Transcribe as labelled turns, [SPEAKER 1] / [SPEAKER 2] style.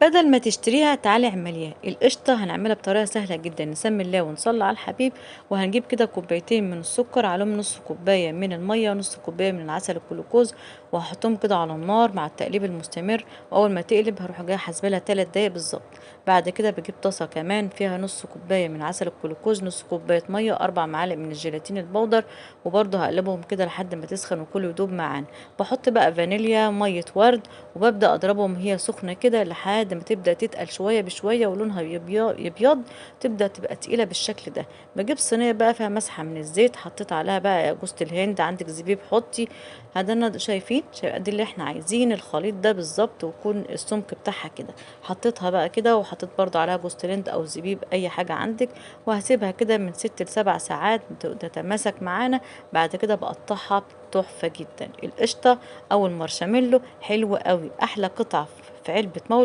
[SPEAKER 1] بدل ما تشتريها تعالي اعمليها. القشطة هنعملها بطريقة سهلة جدا، نسمي الله ونصلي على الحبيب. وهنجيب كده كوبايتين من السكر، عليهم نص كوباية من المية ونص كوباية من العسل الجلوكوز، وهحطهم كده على النار مع التقليب المستمر. واول ما تقلب هروح جايه حاسبالها 3 دقايق بالظبط. بعد كده بجيب طاسة كمان فيها نص كوباية من عسل الجلوكوز، نص كوباية مية، 4 معالق من الجيلاتين البودر، وبرضه هقلبهم كده لحد ما تسخن وكله يدوب معانا. بحط بقى فانيليا، مية ورد، وببدأ أضربهم وهي سخنة كده لحد ما تبدأ تتقل شوية بشوية ولونها يبيض، تبدأ تبقى تقيلة بالشكل ده. بجيب صينية بقى فيها مسحة من الزيت، حطيت عليها بقى جوز الهند، عندك زبيب حطي. هدنا شايفين دي اللي احنا عايزين الخليط ده بالظبط، ويكون السمك بتاعها كده. حطيتها بقى كده، وحطيت برضو عليها جوز الهند او زبيب اي حاجة عندك، وهسيبها كده من 6 ل7 ساعات تتماسك معانا. بعد كده بقطعها. تحفة جدا القشطة او المارشميلو، حلو قوي، احلى قطعة في علبة مولد